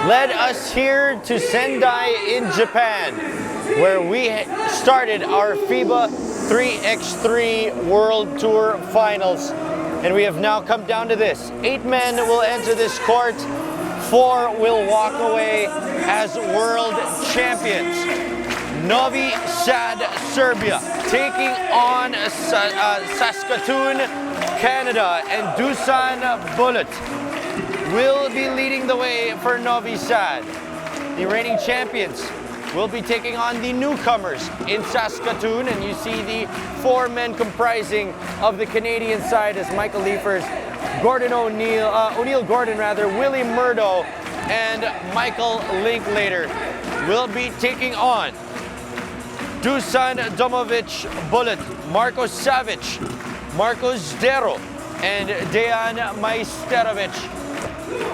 led us here to Sendai in Japan, where we started our FIBA 3x3 World Tour Finals. And we have now come down to this. 8 men will enter this court, 4 will walk away as world champions. Novi Sad, Serbia, taking on Saskatoon, Canada, and Dusan Bulut will be leading the way for Novi Sad. The reigning champions will be taking on the newcomers in Saskatoon, and you see the 4 men comprising of the Canadian side as Michael Liefers, O'Neill Gordon, Willie Murdo, and Michael Linklater will be taking on Dusan Domovic Bulut, Marko Savic, Marcos Dero, and Dejan Majsterovic.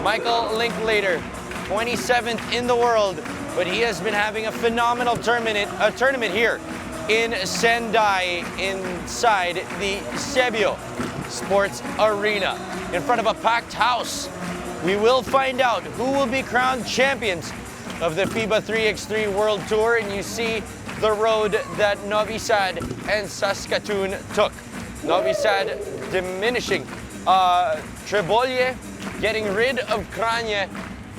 Michael Linklater, 27th in the world, but he has been having a phenomenal tournament here in Sendai inside the Sebio Sports Arena in front of a packed house. We will find out who will be crowned champions of the FIBA 3x3 World Tour, and you see the road that Novi Sad and Saskatoon took. Novi Sad diminishing Trebolje, getting rid of Kranje,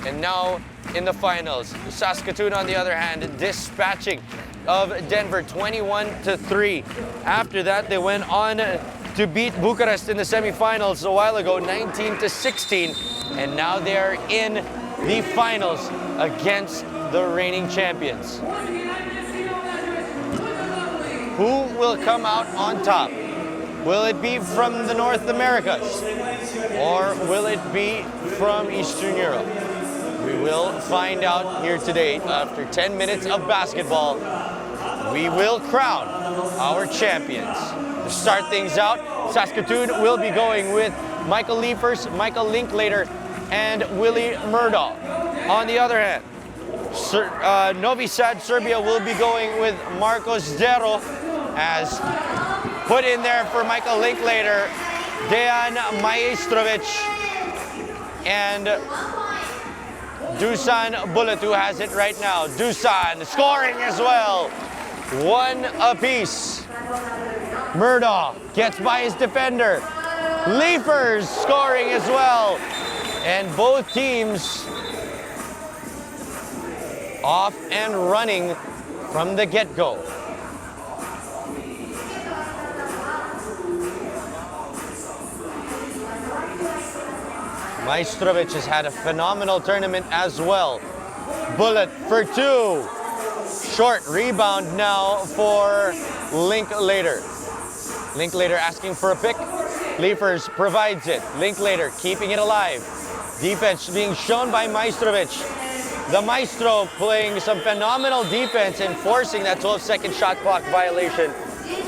and now in the finals. Saskatoon, on the other hand, dispatching of Denver 21-3. After that, they went on to beat Bucharest in the semifinals a while ago, 19-16, and now they are in the finals against the reigning champions. Who will come out on top? Will it be from the North Americas, or will it be from Eastern Europe? We will find out here today. After 10 minutes of basketball, we will crown our champions. To start things out, Saskatoon will be going with Michael Liefers, Michael Linklater, and Willie Murdaugh. On the other hand, Novi Sad, Serbia will be going with Marcos Dero, as put in there for Michael Linklater, Dejan Majstrovic, and Dusan Bulut, who has it right now. Dusan scoring as well. 1 apiece. Murdaugh gets by his defender. Liefers scoring as well. And both teams off and running from the get-go. Majstrovic has had a phenomenal tournament as well. Bulut for 2. Short rebound now for Linklater. Linklater asking for a pick. Liefers provides it. Linklater keeping it alive. Defense being shown by Majstrovic. The Maestro playing some phenomenal defense and forcing that 12-second shot clock violation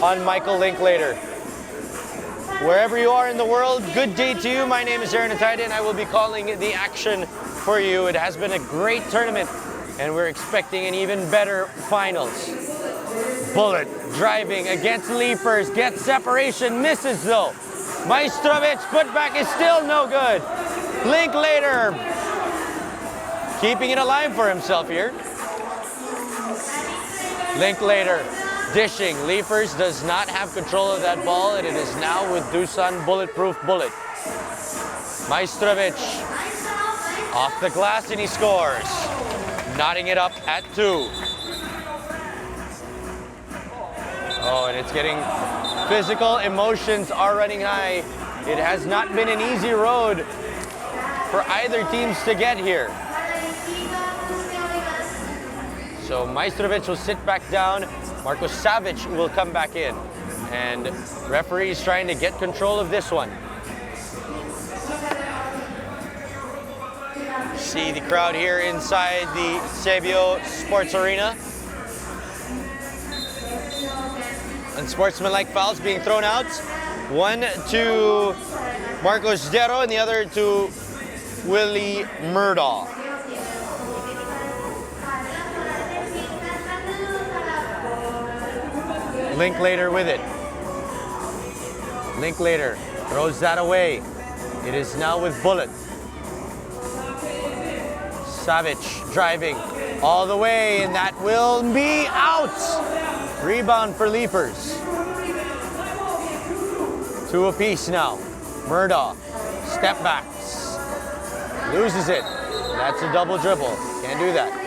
on Michael Linklater. Wherever you are in the world, good day to you. My name is Aaron Ataida, and I will be calling the action for you. It has been a great tournament, and we're expecting an even better finals. Bulut driving against Liefers, gets separation, misses though. Majstrovic putback is still no good. Linklater keeping it alive for himself here. Linklater dishing. Liefers does not have control of that ball, and it is now with Dusan Bulletproof Bulut. Majstrovic off the glass, and he scores. Knotting it up at 2. Oh, and it's getting physical. Emotions are running high. It has not been an easy road for either teams to get here. So Majstrovic will sit back down. Marcos Savic will come back in. And referee is trying to get control of this one. See the crowd here inside the Sebio Sports Arena. Unsportsmanlike fouls being thrown out. One to Marcos Dero and the other to Willie Murdaugh. Linklater with it. Linklater throws that away. It is now with Bulut. Savic driving all the way, and that will be out. Rebound for Leafers. 2 apiece now. Murdaugh, step backs, loses it. That's a double dribble. Can't do that.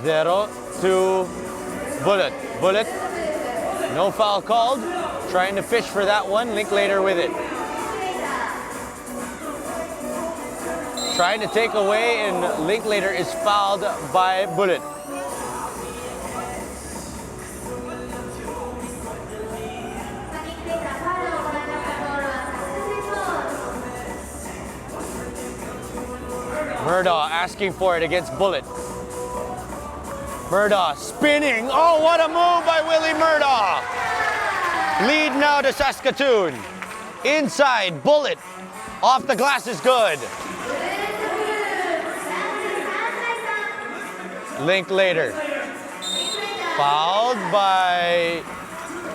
Zero to Bullet. Bullet, no foul called. Trying to fish for that one. Linklater with it. Trying to take away, and Linklater is fouled by Bullet. Murdaugh asking for it against Bullet. Murdaugh spinning. Oh, what a move by Willie Murdaugh. Lead now to Saskatoon. Inside, Bullet. Off the glass is good. Linklater. Fouled by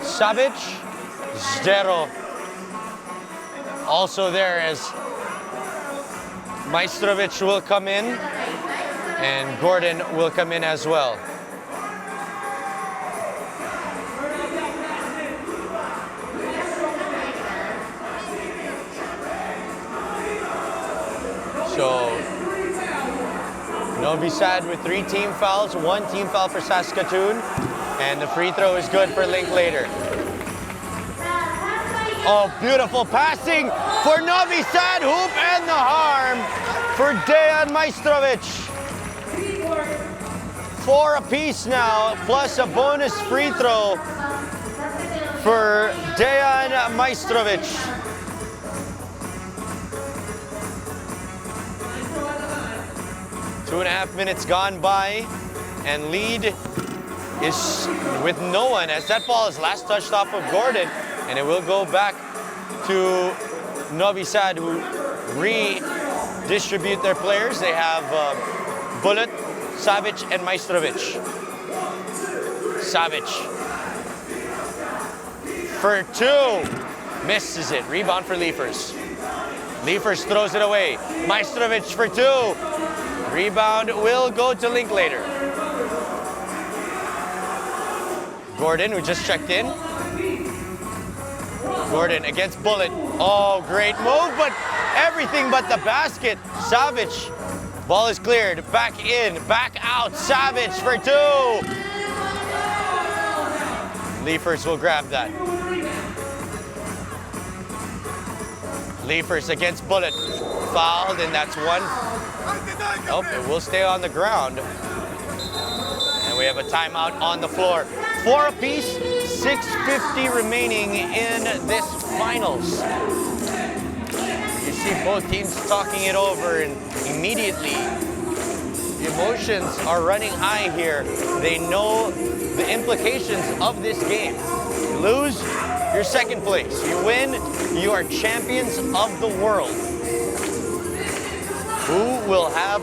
Savic. Zero. Also there as Majstrovic will come in, and Gordon will come in as well. So Novi Sad with 3 team fouls, 1 team foul for Saskatoon, and the free throw is good for Linklater. Oh, beautiful passing for Novi Sad, hoop and the harm for Dejan Majstrovic. 4 apiece now, plus a bonus free throw for Dejan Majstrovic. Two and a half minutes gone by, and lead is with no one, as that ball is last touched off of Gordon, and it will go back to Novi Sad, who redistribute their players. They have Bullet, Savic, and Majstrovic. Savic for 2, misses it. Rebound for Leafers. Leafers throws it away. Majstrovic for 2. Rebound will go to Linklater. Gordon, who just checked in. Gordon against Bullet. Oh, great move, but everything but the basket. Savic, ball is cleared. Back in, back out. Savic for 2. Leafers will grab that. Leafers against Bullet. Fouled, and that's 1. Nope, it will stay on the ground. And we have a timeout on the floor. 4 apiece, 6:50 remaining in this finals. You see both teams talking it over, and immediately the emotions are running high here. They know the implications of this game. You lose, you're second place. You win, you are champions of the world. Who will have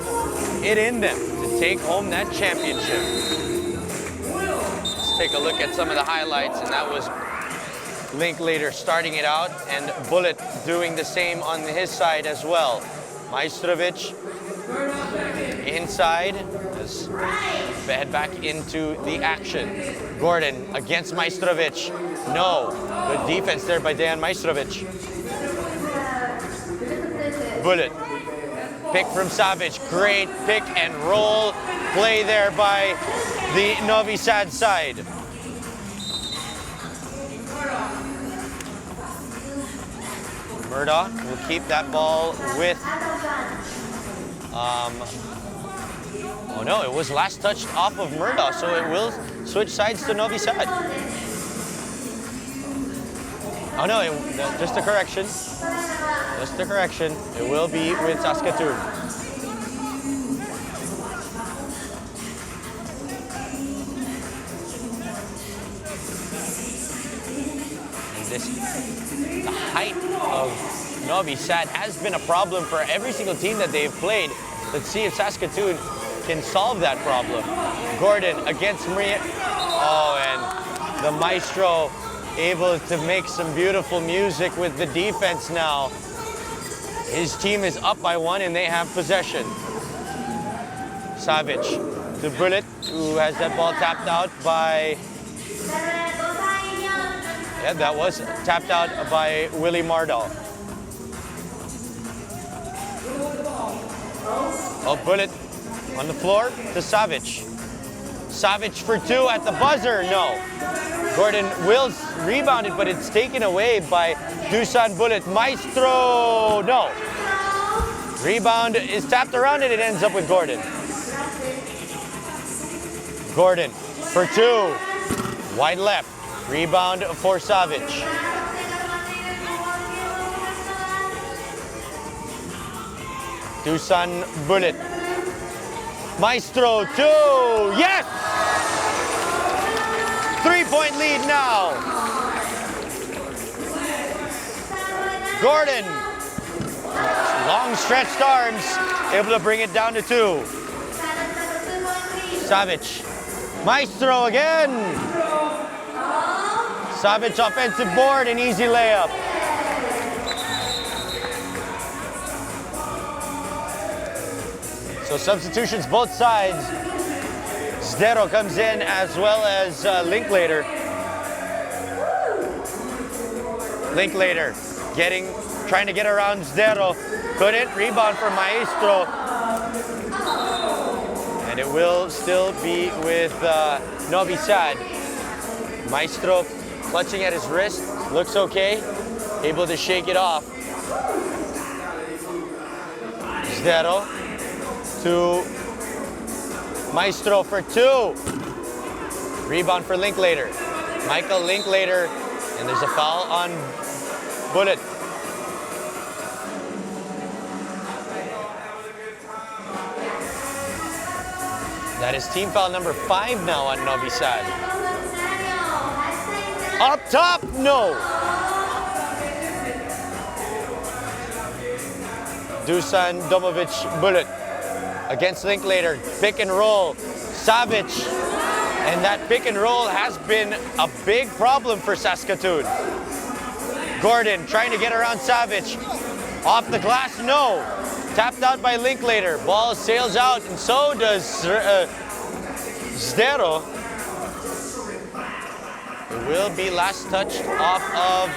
it in them to take home that championship? Let's take a look at some of the highlights, and that was Linklater starting it out, and Bullet doing the same on his side as well. Majstrovic inside, as head back into the action. Gordon against Majstrovic. No, good defense there by Dejan Majstrovic. Bullet. Pick from Savic, great pick and roll play there by the Novi Sad side. Murdaugh will keep that ball with, oh no, it was last touched off of Murdaugh, so it will switch sides to Novi Sad. Oh no, just a correction. Just a correction. It will be with Saskatoon. And the height of Novi Sad has been a problem for every single team that they've played. Let's see if Saskatoon can solve that problem. Gordon against Maria. Oh, and the Maestro able to make some beautiful music with the defense now. His team is up by 1 and they have possession. Savage to Bullet, who has that ball tapped out by... Yeah, that was tapped out by Willie Mardall. Oh, Bullet on the floor to Savage. Savage for 2 at the buzzer, no. Gordon Wills rebounded, but it's taken away by Dusan Bullet. Maestro, no. Rebound is tapped around and it ends up with Gordon. Gordon for 2, wide left. Rebound for Savage. Dusan Bullet. Maestro 2, yes! 3-point lead now. Gordon, long stretched arms, able to bring it down to 2. Savage, Maestro again. Savage offensive board, an easy layup. So substitutions both sides. Zdero comes in as well as Linklater. Linklater trying to get around Zdero. Couldn't, rebound for Maestro. And it will still be with Novi Sad. Maestro clutching at his wrist, looks okay. Able to shake it off. Zdero to Maestro for 2. Rebound for Linklater. Michael Linklater, and there's a foul on Bullet. That is team foul number 5 now on Novi Sad. Up top, no. Dusan Domovic Bullet against Linklater, pick and roll, Savage, and that pick and roll has been a big problem for Saskatoon. Gordon trying to get around Savage, off the glass, no, tapped out by Linklater, ball sails out, and so does Zdero. It will be last touched off of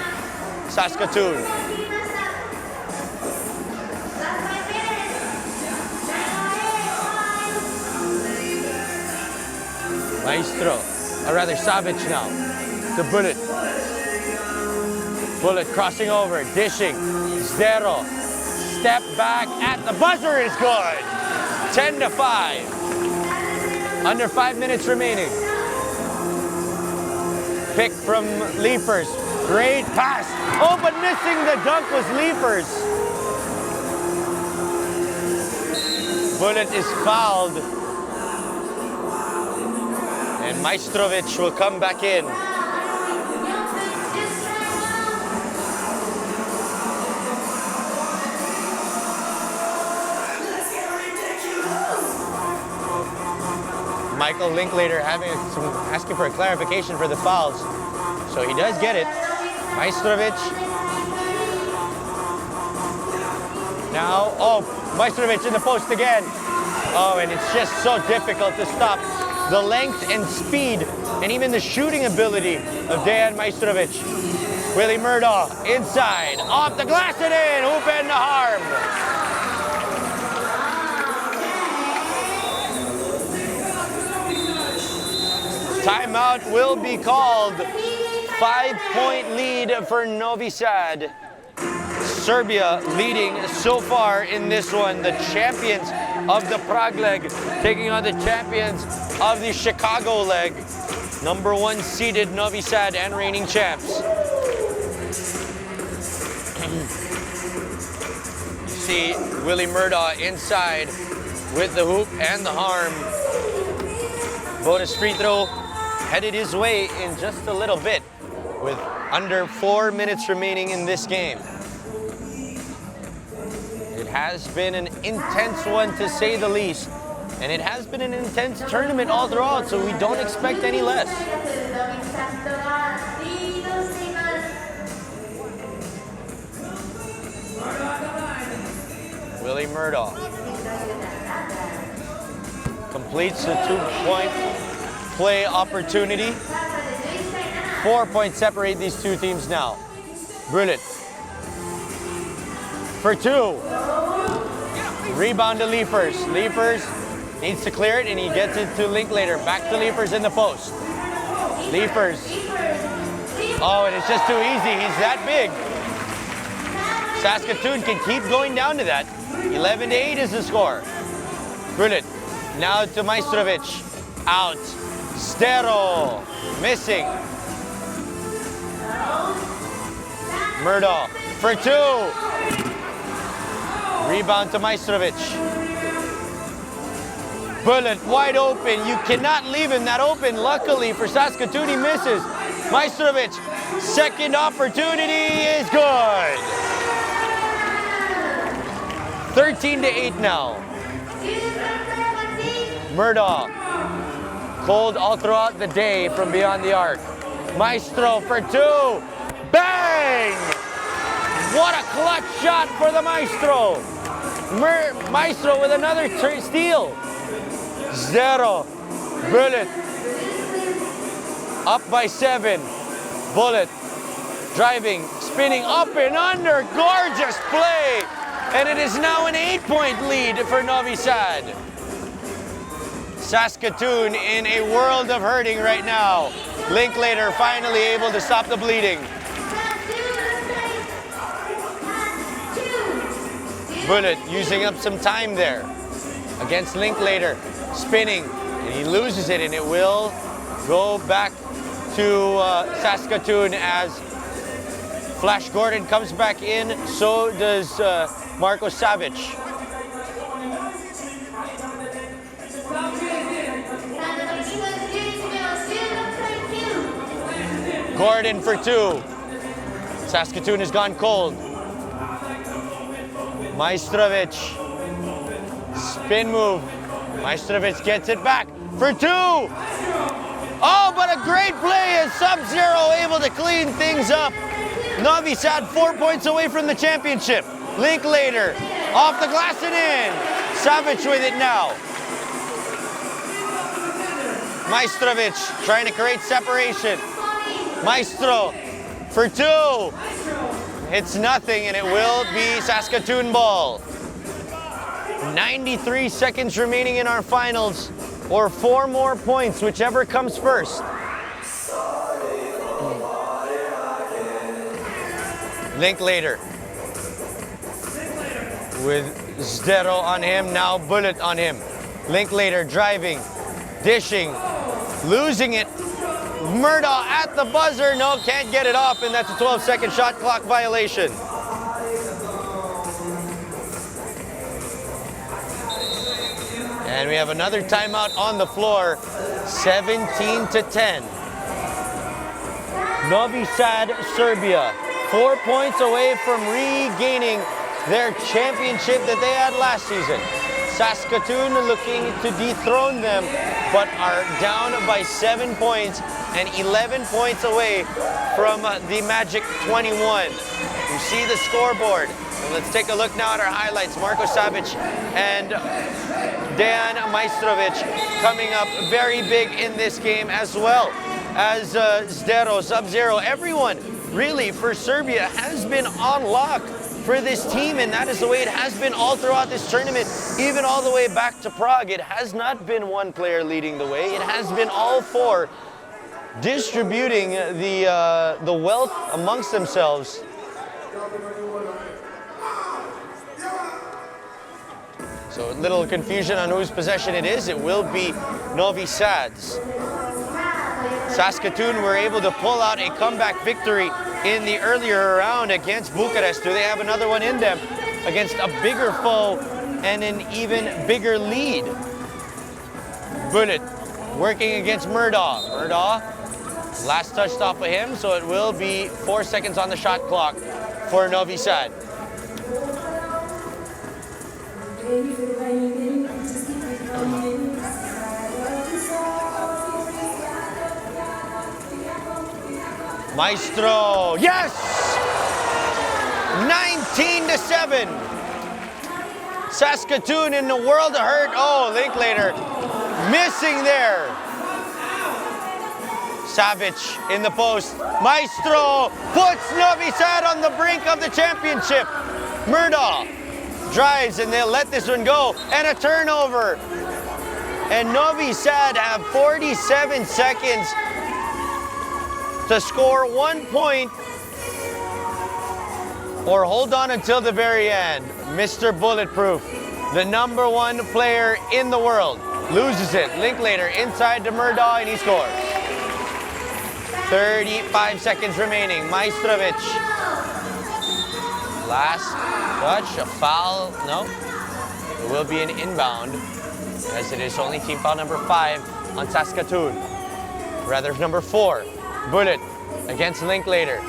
Saskatoon. Maestro, or rather Savage now, to Bullet. Bullet crossing over, dishing, Zdero, step back at the buzzer is good. 10-5, under 5 minutes remaining. Pick from Leapers, great pass. Oh, but missing the dunk was Leapers. Bullet is fouled. And Maestrovic will come back in. Michael Linklater asking for a clarification for the fouls. So he does get it. Maestrovic. Now, oh, Maestrovic in the post again. Oh, and it's just so difficult to stop the length and speed and even the shooting ability of Dejan Maestrovic. Willie Murdaugh inside, off the glass and in, hoop and the harm. Timeout will be called. 5-point lead for Novi Sad. Serbia leading so far in this one. The champions of the Prague leg taking on the champions of the Chicago leg. Number 1 seeded Novi Sad and reigning champs. You see Willie Murdaugh inside with the hoop and the harm. Bonus free throw headed his way in just a little bit with under 4 minutes remaining in this game. It has been an intense one to say the least, And it has been an intense tournament all throughout, so we don't expect any less. Willie Murdoch completes the 2-point play opportunity. 4 points separate these two teams now. Bullet for 2. Rebound to Leafers. Leafers needs to clear it, and he gets it to Linklater. Back to Leafers in the post. Leafers. Oh, and it's just too easy. He's that big. Saskatoon can keep going down to that. 11-8 is the score. Bullet. Now to Maestrovic. Out. Stero. Missing. Murdoch for 2. Rebound to Maestrovic. Bullet wide open. You cannot leave him that open. Luckily for Saskatoon, he misses. Maestrovic, second opportunity is good. 13-8 now. Murdoch, cold all throughout the day from beyond the arc. Maestro for 2. Bang! What a clutch shot for the Maestro. Maestro with another steal. 0. Bullet. Up by 7. Bullet. Driving, spinning up and under. Gorgeous play. And it is now an 8-point lead for Novi Sad. Saskatoon in a world of hurting right now. Linklater finally able to stop the bleeding. Bullet using up some time there against Linklater, spinning, and he loses it, and it will go back to Saskatoon as Flash Gordon comes back in. So does Marco Savic. Gordon for 2. Saskatoon has gone cold. Maestrovic, spin move. Maestrovic gets it back for 2. Oh, but a great play as Sub-Zero able to clean things up. Novi Sad 4 points away from the championship. Linklater off the glass and in. Savic with it now. Maestrovic trying to create separation. Maestro for 2. It's nothing, and it will be Saskatoon ball. 93 seconds remaining in our finals, or 4 more points, whichever comes first. Linklater with Zdero on him, now Bullet on him. Linklater driving, dishing, losing it. Murdoch at the buzzer, no, can't get it off, and that's a 12-second shot clock violation. And we have another timeout on the floor, 17-10. Novi Sad, Serbia, 4 points away from regaining their championship that they had last season. Saskatoon looking to dethrone them, but are down by 7 points and 11 points away from the Magic 21. You see the scoreboard. And let's take a look now at our highlights. Marko Savic and Dejan Maestrovic coming up very big in this game, as well as Zdero, Sub-Zero. Everyone really for Serbia has been on lock for this team, and that is the way it has been all throughout this tournament, even all the way back to Prague. It has not been one player leading the way. It has been all 4 distributing the wealth amongst themselves. So a little confusion on whose possession it is. It will be Novi Sad's. Saskatoon were able to pull out a comeback victory in the earlier round against Bucharest. Do they have another one in them against a bigger foe and an even bigger lead? Bullet working against Murdoch. Murdoch, last touched off of him, so it will be 4 seconds on the shot clock for Novi Sad. Maestro, yes! 19-7. Saskatoon in the world of hurt. Oh, Linklater missing there. Savage in the post. Maestro puts Novi Sad on the brink of the championship. Murdaugh drives and they'll let this one go. And a turnover. And Novi Sad have 47 seconds to score 1 point or hold on until the very end. Mr. Bulletproof, the #1 player in the world, loses it. Linklater inside to Murdaugh and he scores. 35 seconds remaining. Maestrovic. Last touch, a foul. No. It will be an inbound as it is only team foul number 5 on Saskatoon. Rather, number 4. Bullet against Linklater.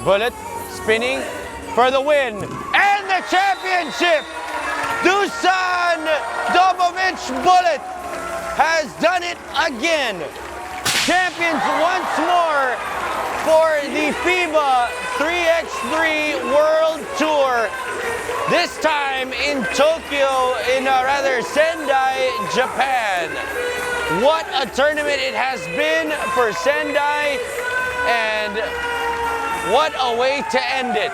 Bullet spinning for the win. And the championship! Dusan Dobovic Bullet has done it again. Champions once more for the FIBA 3x3 World Tour. This time in Tokyo, Sendai, Japan. What a tournament it has been for Sendai, and what a way to end it.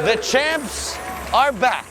The champs are back.